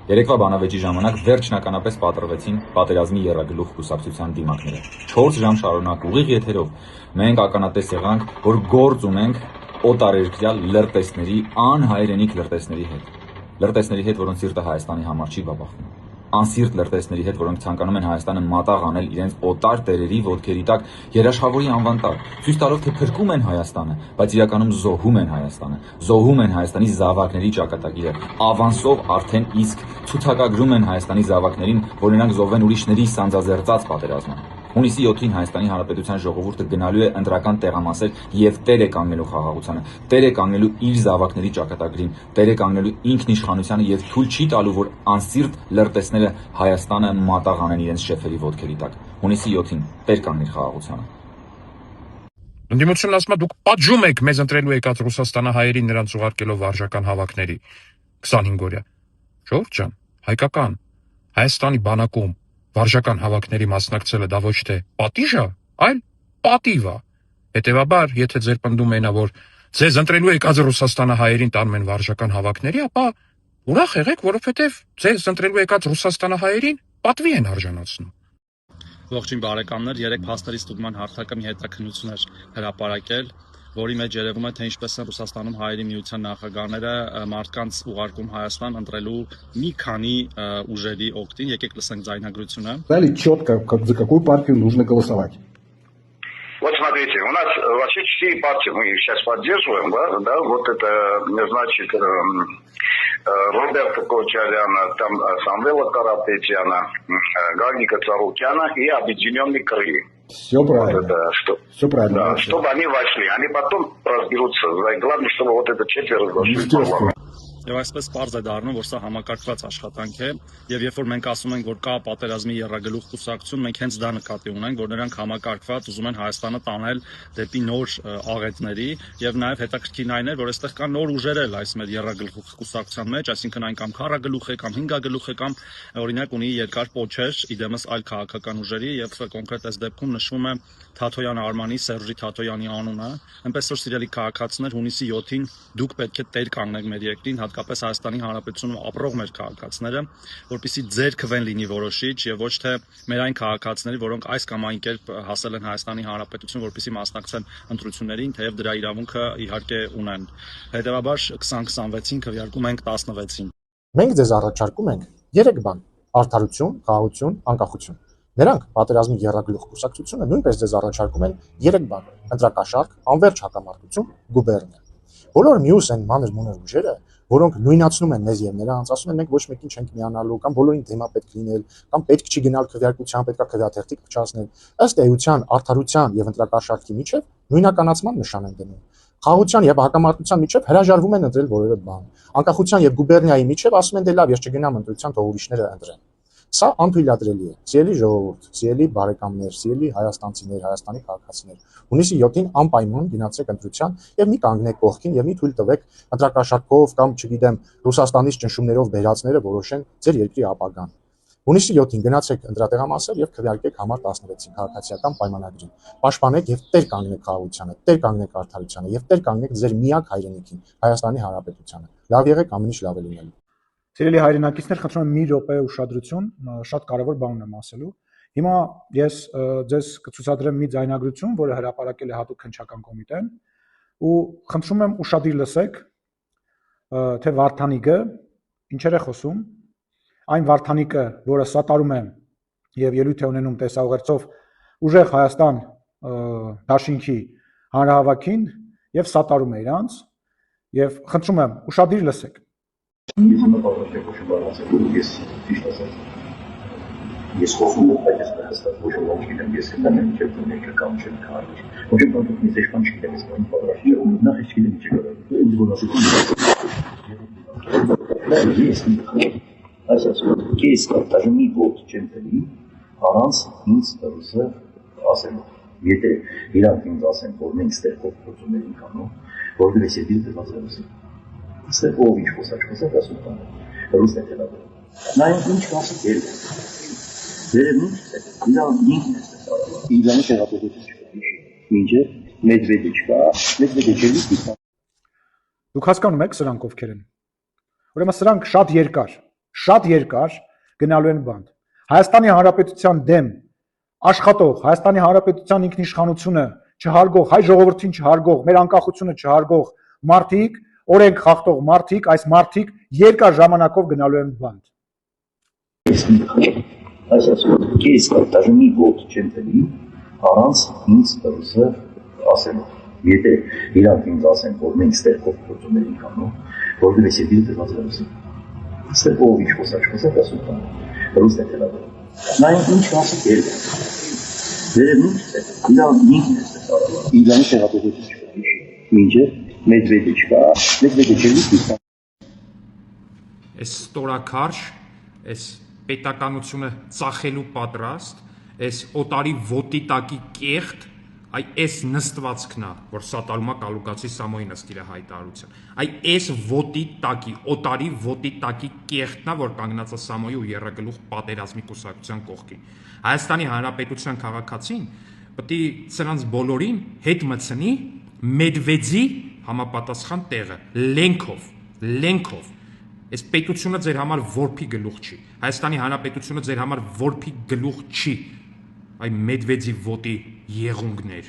Երեկվա բանավեճի ժամանակ վերջնականապես պատրվեցին պատերազմի եռագլուխ կուսակցության դիմակները։ 4 ժամ շարունակ ուղիղ եթերով մենք ականատես եղանք, որ գործ ունենք օտարերկրյալ լրտեսների, անհայրենիք լրտեսների հետ։ Լրտեսների հետ, որոնց սիրտը Հայաստանի համար չի բաբախում։ Անսիրտ լրտեսների հետ, որոնք ցանկանում են Հայաստանը մատաղ անել իրենց օտար տերերի ոտքերի տակ, երաշխավորի անվան տակ, ցույց տալով, թե փրկում են Հայաստանը, բայց իրականում զոհում են Հայաստանը, զոհում են Հայաստանի զավակների ճակատագիրը, ավանսով արդեն իսկ ցուցակագրում են Հայաստանի զավակներին, որ նրանք զոհվեն ուրիշների սանձազերծած պատերազմում։ Հունիսի 7-ին Հայաստանի Հանրապետության ժողովուրդը գնալու է ընտրական տեղամասեր եւ տեր է կանգնելու խաղաղությանը, տեր է կանգնելու իր զավակների ճակատագրին, տեր է կանգնելու ինքնիշխանությանը եւ թույլ չի տալու, որ անսիրտ լրտեսները Հայաստանը մատաղ անեն իրենց շեֆերի ոտքերի տակ։ Հունիսի 7-ին տեր կանգնիր խաղաղությանը։ Ընդդիմությունն ասում է դուք պատժում եք մեզ ընտրելու եկած Ռուսաստանահայերին նրանց ուղարկելով վարժական հավաքների 25 օրյա։ Ժողովուրդ ջան, հայկական Հայաստանի բանակում վարժական հավաքների մասնակցելը դա ոչ թե պատիժ է, այլ պատիվ է։ Հետևաբար, եթե ձեր պնդում եք, որ ձեզ ընտրելու եկած Ռուսաստանահայերին տանում են վարժական հավաքների, ապա ուրախ եղեք, որովհետև ձեզ ընտրելու եկած Ռուսաստանահայերին պատվի են արժանացնում։ Ողջույն բարեկամներ, երեք փաստերի ստուգման հարթակը մի հետաքննություն էր հրապարակել, որի մեջ երևում է, թե ինչպես են Ռուսաստանում հայերի միության նախագահները մարդկանց уղարկում Հայաստան ընտրելու մի քանի ուժերի օգտին, եկեք лысենք ձայնագրությունը։ Дали четко, за какую партию нужно голосовать. Вот смотрите, у нас вообще 4 партии мы сейчас поддерживаем, да, вот это, значит, Роберта Кочаряна, там Самвела Карапетяна, Гагника Царукяна и Объединенный Крым. Все правильно. Вот это, Все правильно. Да, чтобы они вошли. Они потом разберутся. Главное, чтобы вот это четверо вошли в парламент. Եվ այսպես պարզ է դառնում, որ սա համակարգված աշխատանք է, եւ երբ որ մենք ասում ենք, որ կա պատերազմի եռագլուխ կուսակցություն, մենք հենց դա նկատի ունենք, որ նրանք համակարգված ուզում են Հայաստանը տանել դեպի նոր աղետների, եւ նաեւ հետաքրքիրն այն է, որ այստեղ կան նոր ուժեր էլ այս մեր եռագլուխ կուսակցության մեջ, այսինքն այն կամ քառագլուխ է, կամ հինգագլուխ է, կամ օրինակ ունի երկար պոչեր, իդեմս այլ քաղաքական ուժերի, եւ կոնկրետ այս դեպքում նշվում է Թաթոյան Արմանի, Սերժի Թաթոյանի անունը, այնպես որ սիրելի քաղաքացիներ, հունիսի 7-ին դուք պետք է տեր կանգնեք մեր երկրին, հատկապես Հայաստանի Հանրապետությունում ապրող մեր քաղաքացիները, որպեսզի ձեր քվեն լինի որոշիչ եւ ոչ թե մեր այն քաղաքացիների, որոնք այս կամ այն կերպ հասել են Հայաստանի Հանրապետություն, որպեսզի մասնակցեն ընտրություններին, թեև դրա իրավունքը իհարկե ունեն։ Հետևաբար 2026-ին քվեարկում ենք 16-ին։ Մենք ձեզ առաջարկում ենք 3 բան. արդարություն, խաղաղություն, անկախություն։ Նրանք պատերազմի եռագլուխ կուսակցությունը նույնպես ձեզ առաջարկում են 3 բան. ընտրակաշառք, անվերջ հակամարտություն, գուբերնիա։ Բոլոր մյուս են մանր-մունր ուժերը, որոնք նույնացնում են մեզ եւ նրանց, ասում են մենք ոչ մեկին չենք միանալու, կամ բոլորին թեմա պետք լինել, կամ պետք չի գնալ քվեարկության, պետքա քվեաթերթիկ փչացնել։ Ըստ էության, արդարության եւ ընտրակաշառքի միջեւ նույնականացման նշան են դնում։ Խաղաղության եւ հակամարտության միջեւ հրաժարվում են ընտրել որևէ բան։ Անկախության եւ գուբերնիայի միջեւ ասում են դե լավ, ես չգնամ ընտրության, թող ուրիշները ընտրեն։ Սա անթույլատրելի է։ Սիրելի ժողովուրդ, սիրելի բարեկամներ, սիրելի հայաստանցիներ, Հայաստանի քաղաքացիներ, հունիսի 7-ին անպայման գնացեք ընտրության եւ մի կանգնեք կողքին եւ մի թույլ տվեք ընտրակաշառքով կամ, չգիտեմ, Ռուսաստանից ճնշումներով բերածները որոշեն ձեր երկրի ապագան։ Հունիսի 7-ին գնացեք ընտրատեղամասեր եւ քվեարկեք համար 16-ին քաղաքացիական պայմանագրին։ Պաշտպանեք եւ տեր կանգնեք խաղաղությանը, տեր կանգնեք արդարությանը եւ տեր կանգնեք ձեր միակ հայրենիքին, Հայաստանի Հանրապետությանը։ Լավ եղեք, ամեն ինչ լավ է լինելու։ Սիրելի հայրենակիցներ, խնդրում եմ մի րոպե ուշադրություն, շատ կարևոր բան եմ ասելու։ Հիմա ես ձեզ կցուցադրեմ մի ձայնագրություն, որը հրապարակել է հատուկ քննչական կոմիտեն, ու խնդրում եմ ուշադիր լսեք, թե Վարդանիկը ինչեր է խոսում, այն Վարդանիկը, որը սատարում է եւ ելույթ է ունենում տեսաուղերձով ուժեղ Հայաստան դաշինքի հանրահավաքին եւ սատարում է իրանց, եւ խնդրում եմ ուշադիր լսեք։ Ես խոսում եմ այս հստակ ոչ ոք չգիտեմ, ես կտամ եմ չէ՞ ներկա կամ չէ՞ կարելի։ Ոչ ոք ինձ էշքան չգիտեմ, ես բան պատրաստ չեմ, նախ ես չգիտեմ ինչ կարող։ Ինձ գոնասի։ Ես ասում կես կարտաժի մի ոք չեմ տալի, առանց ինձ ռուսը ասելու։ Եթե իրանք ինձ ասեն, որ մենք ստեղ փոխություններ ենք անում, որովհետև ես դիտել եմ ռուսը։ Ստեղ ով ինչ խոսած ասում տան։ Ռուսն է դեռ։ Նա ինչ կասի դեր։ Վերևից իրան ինքն է ստարավա։ Իրանի տեղափոխություն չկա։ Ինչը Մեդվեդը չկա, Մեդվեդը չկա։ Դուք հասկանում եք սրանք ովքեր են։ Ուրեմն սրանք շատ երկար շատ երկար գնալու են բանդ։ Հայաստանի Հանրապետության դեմ աշխատող, Հայաստանի Հանրապետության ինքնիշխանությունը չհարգող, հայ ժողովրդին չհարգող, մեր անկախությունը չհարգող մարդիկ, օրենք խախտող մարդիկ, այս մարդիկ երկար ժամանակով գնալու են բանդ։ Այսինքն, даже մի ոտ չեմ տվի առանց ինձ ռուսը ասելով։ Եթե իրանք ինձ ասեն, որ մենք ստեղ փոխփոխումներ ենք անում, որովհետև ես դիտել եմ ռուսը։ Ստեղ ով ինչ խոսած ասում տան։ Ռուսն է դելավը։ Նա ինչ ասի դեր։ Վերևից իրան ինքն է ստարավա։ Իրանի տեղափոխություն չկա։ Ինչը Մեդվեդև չկա։ Մեդվեդևը չկա։ Այս ստորակարճ, այս պետականությունը ծախելու պատրաստ, այս օտարի ոտի տակի կեղտ, այս նստվածքն է, որ սատարում է Կալուգացի Սամոյի նստիր է հայտարարության։ Այս ոտի տակի, օտարի ոտի տակի կեղտն է, որ կանգնած է Սամոյի ու Եռագլուխ պատերազմի կուսակցության կողքին։ Հայաստանի Հանրապետության քաղաքացին պետք է սրանց բոլորին հետ մտցնի Մեդվեդևի համապատասխան տեղը, լենքով։ Այս պետությունը ձեր համար որփի գլուխ չի։ Հայաստանի Հանրապետությունը ձեր համար որփի գլուխ չի։ Այ Մեդվեդևի ոտի եղունգներ։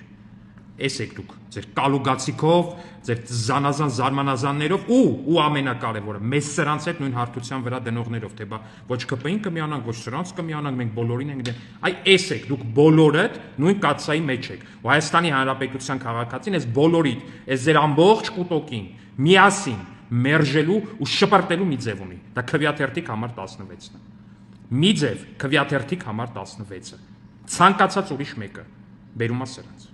Էս եք դուք ձեր կալուգացիկով, ձեր զանազան զարմանազաններով ու ամենակարևորը մեզ սրանց հետ նույն հարթության վրա դնողներով, թե բա ոչ ԿՊ-ին կմիանանք, ոչ սրանց կմիանանք, մենք բոլորին ենք դեմ։ Այ էս եք դուք բոլորդ նույն կաթսայի մեջ եք։ Ու Հայաստանի Հանրապետության քաղաքացին էս բոլորիդ, էս ձեր ամբողջ կուտոկին միասին մերժելու ու շպրտելու մի ձև ունի։ Դա քվեաթերթիկ համար 16-ն է։ Մի ձև քվեաթերթիկ համար 16-ը։ Ցանկացած ուրիշ մեկը բերում է սրանց։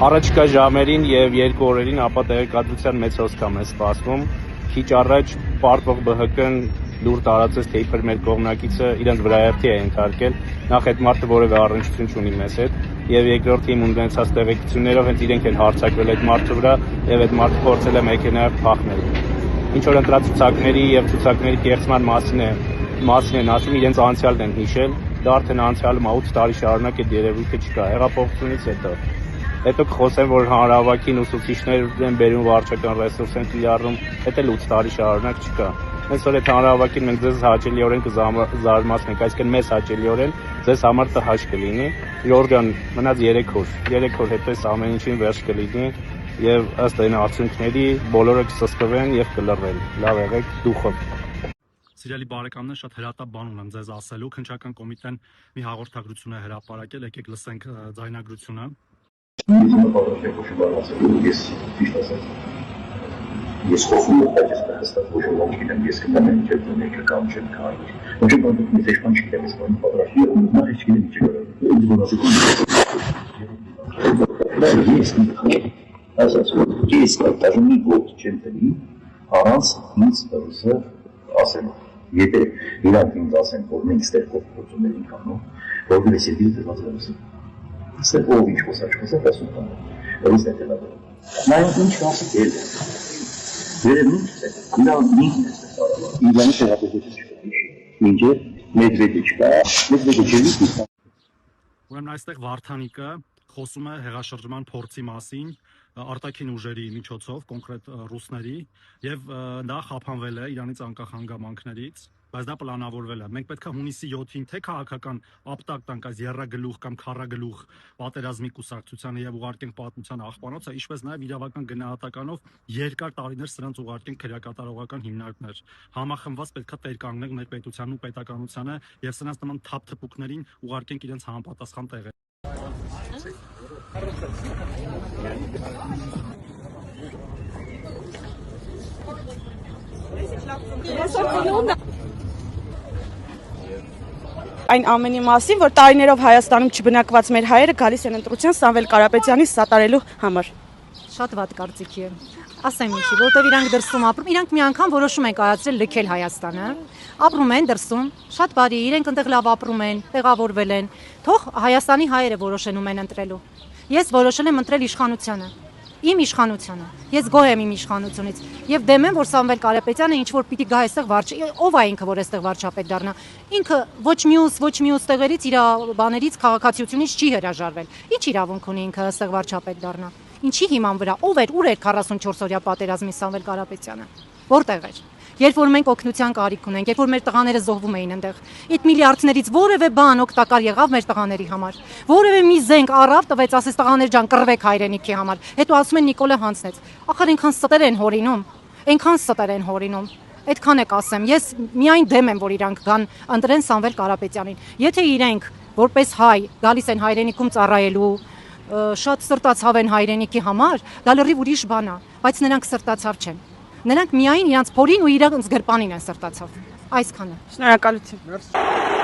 Առաջկա ժամերին եւ 2 օրերին ապա տեղեկատվության մեծ հոսքամ է սպասվում։ Քիչ առաջ պարտվող ԲՀԿ-ն լուր տարածեց, թե իբր մեր կողմնակիցը իրենց վրայերթի է ենթարկել։ Նախ այդ մարդը որևէ առնչություն չունի մեզ հետ, եւ երկրորդ իմ ունեցած տեղեկություններով հենց իրենք են հարձակվել այդ մարդու վրա եւ այդ մարդը փորձել է մեքենայով փախնել։ Ինչ որ ընտրացուցակների եւ ցուցակների կեղծման մասին են ասում, իրենց անցյալն են հիշել, դա արդեն անցյալում 8 տարի շարունակ այդ երևույթը չկա։ Հեղափոխությունից հետո կխոսեմ, որ հանրահավաքին ուսուցիչներ են բերում, վարչական ռեսուրս են կիրառում, դա էլ 8 տարի շարունակ չկա։ Այսօր այդ հանրահավաքին մենք ձեզ հաճելիորեն կզարմացնենք, այսինքն մեզ հաճելիորեն ձեզ համար տհաճ կլինի։ Ժորժան, մնաց 3 օր։ 3 օր հետո այս ամեն ինչին վերջ կլինի եւ ըստ այն արդյունքների բոլորը կսսկվեն եւ կլռվեն։ Լավ եղեք դուխով։ Սիրելի բարեկամներ, շատ հրատապ բան ունեմ ձեզ ասելու։ Քննչական կոմիտեն մի հաղորդագրություն է հրապարակել, եկեք լսենք ձայնագրությունը։ Ես խոսում եմ այս հստակ ոչ ոք գիտեմ, ես կտամ ինչ է դուք կամ չեմ կարող։ Ոչ ոք դուք ես ինչ չգիտեմ, ես բան պատրաստի ու նախ ինչ գիտեմ ինչ կարող։ Ինչ բանասի։ Ես даже մի ոտ չեմ տվի առանց ինձ ռուսը ասելով։ Եթե իրանք ինձ ասեն, որ մենք ստեղ փոխփոխումներ ենք անում, որովհետև ես դիտել եմ ռուսը։ Ստեղ ով ինչ խոսած ասում տան։ Ռուսն է դելավը։ Նա ինչ ասի դեր։ Վերևից իրան ինքն է ստարավա։ Իրանի տեղափոխություն չկա։ Ինչը Մեդվեդևը չկա։ Մեդվեդևը չկա։ Ուրեմն այստեղ Վարդանիկը խոսում է հեղաշրջման փորձի մասին արտաքին ուժերի միջոցով, կոնկրետ ռուսների, եւ դա խափանվել է Իրանից անկախ հանգամանքներից, բայց դա պլանավորվել է։ Մենք պետք է հունիսի 7-ին թե քաղաքական ապտակ տանք այս երրագլուխ կամ քառագլուխ պատերազմի կուսակցությանը եւ ուղարկենք պատմության աղբանոցը, ինչպես նաեւ իրավական գնահատականով երկար տարիներ սրանց ուղարկենք քրեակատարողական հիմնարկներ։ Համախմբված պետք է տեր կանգնենք մեր պետությանն ու պետականությանը եւ սրանց նման թափթփուկներին ուղարկենք իրենց համապատասխան տեղեր։ Այն ամենի մասին, որ տարիներով Հայաստանում չբնակված մեր հայերը գալիս են ընտրության Սամվել Կարապետյանի սատարելու համար։ Շատ վատ կարծիք է։ Ասեմ ինչի, որտեվ իրանք դրսում ապրում, իրանք մի անգամ որոշում են կայացրել լքել Հայաստանը, ապրում են դրսում, շատ բարի, իրենք այնտեղ լավ ապրում են, տեղավորվել են, թող Հայաստանի հայերը որոշեն ում են ընտրելու։ Ես որոշել եմ ընտրել իշխանությանը, իմ իշխանությանը։ Ես գոհ եմ իմ իշխանությունից եւ դեմ եմ, որ Սամվել Կարապետյանը ինչ որ պիտի գա այստեղ ով է ինքը, որ այստեղ վարչապետ դառնա։ Ինքը ոչ մյուս տեղերից իր բաներից քաղաքացիությունից չի հրաժարվել։ Ինչ իրավունք ունի ինքը այստեղ վարչապետ դառնա։ Ինչի հիման վրա, ով էր, ուր էր 44 օրյա պատերազմի Սամվել Կարապետյանը։ Որտեղ էր։ Երբ որ մենք օգնության կարիք ունենք, երբ որ մեր տղաները զոհվում էին այնտեղ, այդ միլիարդներից որևէ բան օգտակար եղավ մեր տղաների համար։ Որևէ մի զենք առավ, տվեց, ասես տղաներ ջան, կռվեք հայրենիքի համար։ Հետո ասում են Նիկոլը հանձնեց։ Ախր այնքան ստեր են հորինում, այնքան ստեր են հորինում։ Այդքան է ասեմ, ես միայն դեմ եմ, որ իրանք գան ընտրեն Սամվել Կարապետյանին։ Եթե իրենք որպես հայ գալիս են հայրենիքում ծառայելու, շատ սրտացավ են հայրենիքի համար, դա լրիվ ուրիշ բան է, բայց նրանք սրտացավ չեն։ Նրանք միայն իրանց փորին ու իրանց գրպանին են սրտացավ։ Այսքանը։ Շնորհակալություն։